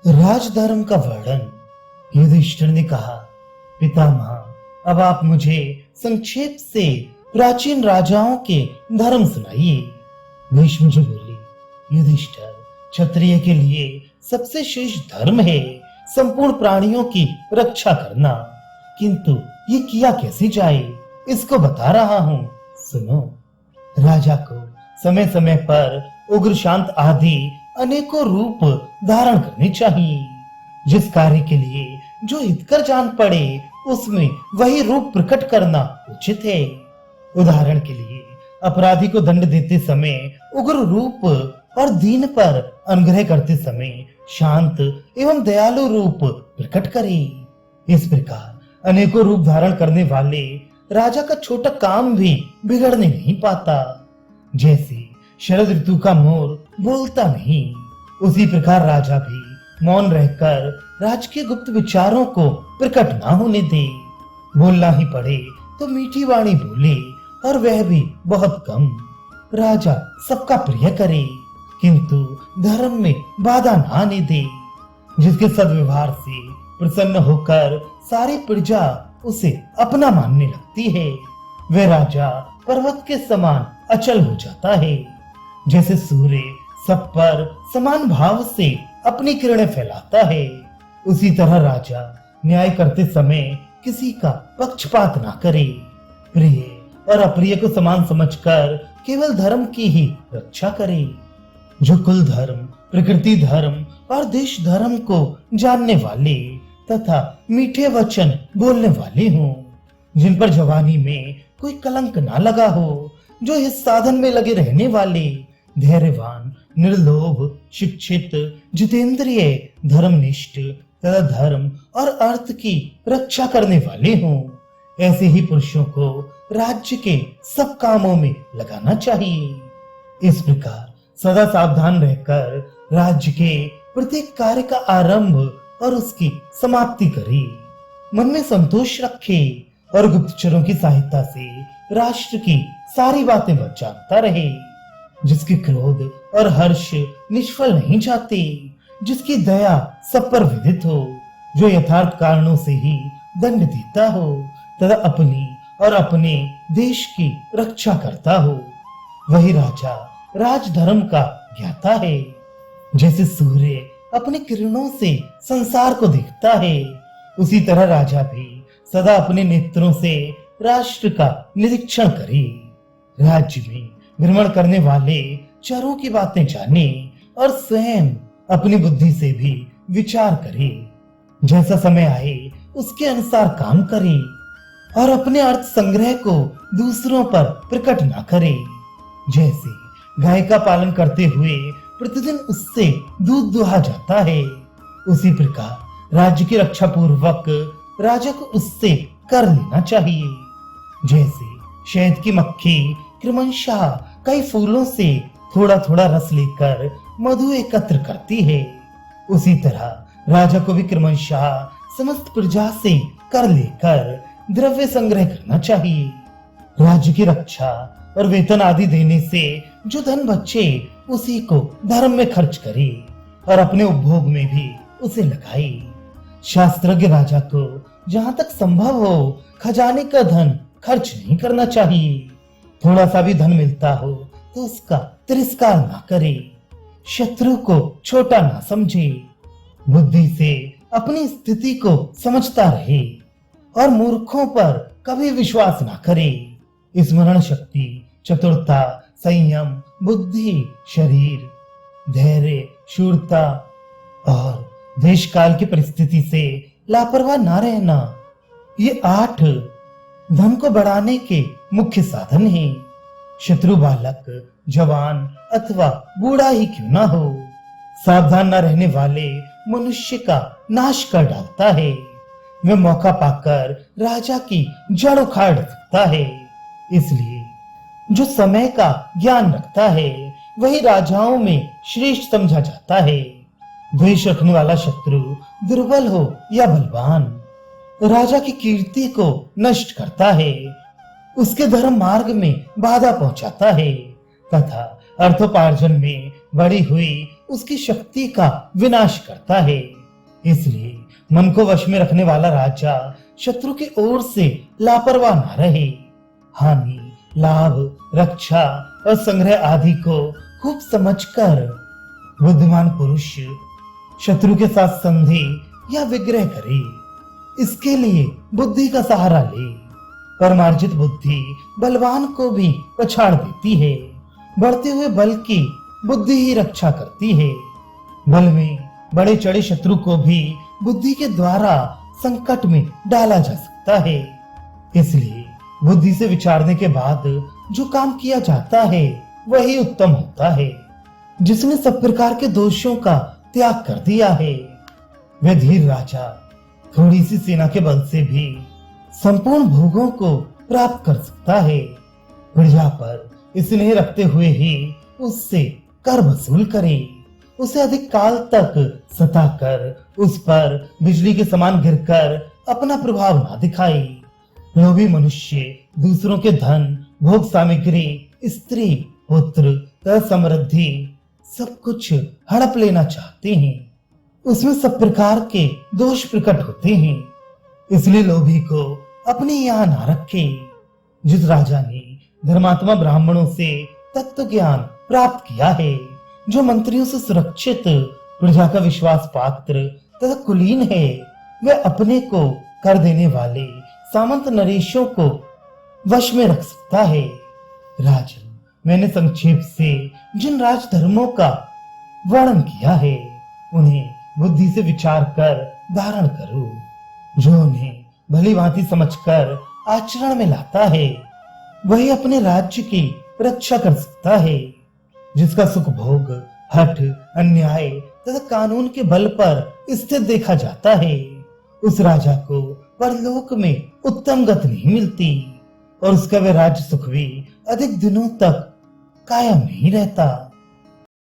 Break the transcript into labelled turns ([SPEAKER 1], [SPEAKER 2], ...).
[SPEAKER 1] राजधर्म का वर्णन। युधिष्ठिर ने कहा, पितामह, अब आप मुझे संक्षेप से प्राचीन राजाओं के धर्म सुनाइए। भीष्म जी बोले, युधिष्ठिर, क्षत्रिय के लिए सबसे श्रेष्ठ धर्म है संपूर्ण प्राणियों की रक्षा करना, किंतु ये किया कैसे जाए इसको बता रहा हूँ, सुनो। राजा को समय समय पर उग्र, शांत आदि अनेकों रूप धारण करने चाहिए। जिस कार्य के लिए जो हितकर जान पड़े उसमें वही रूप प्रकट करना उचित है। उदाहरण के लिए अपराधी को दंड देते समय उग्र रूप और दीन पर अनुग्रह करते समय शांत एवं दयालु रूप प्रकट करे। इस प्रकार अनेकों रूप धारण करने वाले राजा का छोटा काम भी बिगड़ने नहीं पाता। जैसे शरद ऋतु का मोर बोलता नहीं, उसी प्रकार राजा भी मौन रहकर राज के गुप्त विचारों को प्रकट ना होने दे। बोलना ही पड़े तो मीठी वाणी बोले, और वह भी बहुत कम। राजा सबका प्रिय करे, किंतु धर्म में बाधा ना आने दे। जिसके सद्व्यवहार से प्रसन्न होकर सारी प्रजा उसे अपना मानने लगती है, वह राजा पर्वत के समान अचल हो जाता है। जैसे सूर्य सब पर समान भाव से अपनी किरणें फैलाता है, उसी तरह राजा न्याय करते समय किसी का पक्षपात ना करे। प्रिय और अप्रिय को समान समझकर केवल धर्म की ही रक्षा करे। जो कुल धर्म, प्रकृति धर्म और देश धर्म को जानने वाले तथा मीठे वचन बोलने वाले हों, जिन पर जवानी में कोई कलंक ना लगा हो, जो इस साधन में लगे रहने वाले, धैर्यवान, निर्लोभ, शिक्षित, जितेंद्रिय, धर्मनिष्ठ तथा धर्म और अर्थ की रक्षा करने वाले हों, ऐसे ही पुरुषों को राज्य के सब कामों में लगाना चाहिए। इस प्रकार सदा सावधान रहकर राज्य के प्रत्येक कार्य का आरंभ और उसकी समाप्ति करे। मन में संतोष रखे और गुप्तचरों की सहायता से राष्ट्र की सारी बातें जानता रहे। जिसके क्रोध और हर्ष निष्फल नहीं जाते, जिसकी दया सब पर विदित हो, जो यथार्थ कारणों से ही दंड देता हो तथा अपनी और अपने देश की रक्षा करता हो, वही राजा राजधर्म का ज्ञाता है। जैसे सूर्य अपने किरणों से संसार को देखता है, उसी तरह राजा भी सदा अपने नेत्रों से राष्ट्र का निरीक्षण करे। राज्य में भ्रमण करने वाले चरों की बातें जाने और स्वयं अपनी बुद्धि से भी विचार करे। जैसा समय आए उसके अनुसार काम करे और अपने अर्थ संग्रह को दूसरों पर प्रकट ना करे। जैसे गाय का पालन करते हुए प्रतिदिन उससे दूध दुहा जाता है, उसी प्रकार राज्य की रक्षा पूर्वक राजा को उससे कर लेना चाहिए। जैसे शहद की मक्खी क्रमशः कई फूलों से थोड़ा थोड़ा रस लेकर मधु एकत्र करती है, उसी तरह राजा को भी क्रमशः समस्त प्रजा से कर लेकर द्रव्य संग्रह करना चाहिए। राज्य की रक्षा और वेतन आदि देने से जो धन बचे उसी को धर्म में खर्च करे और अपने उपभोग में भी उसे लगाए। शास्त्रज्ञ राजा को जहाँ तक संभव हो खजाने का धन खर्च नहीं करना चाहिए। थोड़ा सा भी धन मिलता हो तो उसका तिरस्कार ना करे, शत्रु को छोटा ना समझे, बुद्धि से अपनी स्थिति को समझता रहे और मूर्खों पर कभी विश्वास ना करे। स्मरण शक्ति, चतुरता, संयम, बुद्धि, शरीर, धैर्य, शूरता और देश काल की परिस्थिति से लापरवाह ना रहना, ये 8 धन को बढ़ाने के मुख्य साधन हैं। शत्रु बालक, जवान अथवा बूढ़ा ही क्यों ना हो, सावधान न रहने वाले मनुष्य का नाश कर डालता है। वह मौका पाकर राजा की जड़ उखाड़ सकता है। इसलिए जो समय का ज्ञान रखता है वही राजाओं में श्रेष्ठ समझा जाता है। द्वेष रखने वाला शत्रु दुर्बल हो या बलवान, राजा की कीर्ति को नष्ट करता है, उसके धर्म मार्ग में बाधा पहुंचाता है तथा अर्थोपार्जन में बढ़ी हुई उसकी शक्ति का विनाश करता है। इसलिए मन को वश में रखने वाला राजा शत्रु की ओर से लापरवाह न रहे। हानि, लाभ, रक्षा और संग्रह आदि को खूब समझकर बुद्धिमान पुरुष शत्रु के साथ संधि या विग्रह करे। इसके लिए बुद्धि का सहारा ले। परमार्जित बुद्धि बलवान को भी पछाड़ देती है। बढ़ते हुए बल की बुद्धि ही रक्षा करती है। बल में बड़े चढ़े शत्रु को भी बुद्धि के द्वारा संकट में डाला जा सकता है। इसलिए बुद्धि से विचारने के बाद जो काम किया जाता है वही उत्तम होता है। जिसने सब प्रकार के दोषों का त्याग कर दिया है वह धीर राजा थोड़ी सी सेना के बल से भी संपूर्ण भोगों को प्राप्त कर सकता है। प्रजा पर स्नेह रखते हुए ही उससे कर वसूल करे। उसे अधिक काल तक सताकर उस पर बिजली के समान गिरकर अपना प्रभाव ना दिखाए। लोभी मनुष्य दूसरों के धन, भोग सामग्री, स्त्री, पुत्र तथा समृद्धि सब कुछ हड़प लेना चाहते हैं। उसमें सब प्रकार के दोष प्रकट होते हैं। इसलिए लोभी को अपने यहाँ ना रखे। जिस राजा ने धर्मात्मा ब्राह्मणों से तत्व ज्ञान प्राप्त किया है, जो मंत्रियों से सुरक्षित, प्रजा का विश्वास पात्र तथा कुलीन है, वह अपने को कर देने वाले सामंत नरेशों को वश में रख सकता है। राजन, मैंने संक्षेप से जिन राजधर्मों का वर्णन किया है उन्हें बुद्धि से विचार कर धारण करो। जो उन्हें भली भांति समझकर आचरण में लाता है वही अपने राज्य की रक्षा कर सकता है। जिसका सुख भोग, हठ, अन्याय तथा कानून के बल पर स्थित देखा जाता है, उस राजा को परलोक में उत्तम गति नहीं मिलती और उसका वह राज्य सुख भी अधिक दिनों तक कायम नहीं रहता।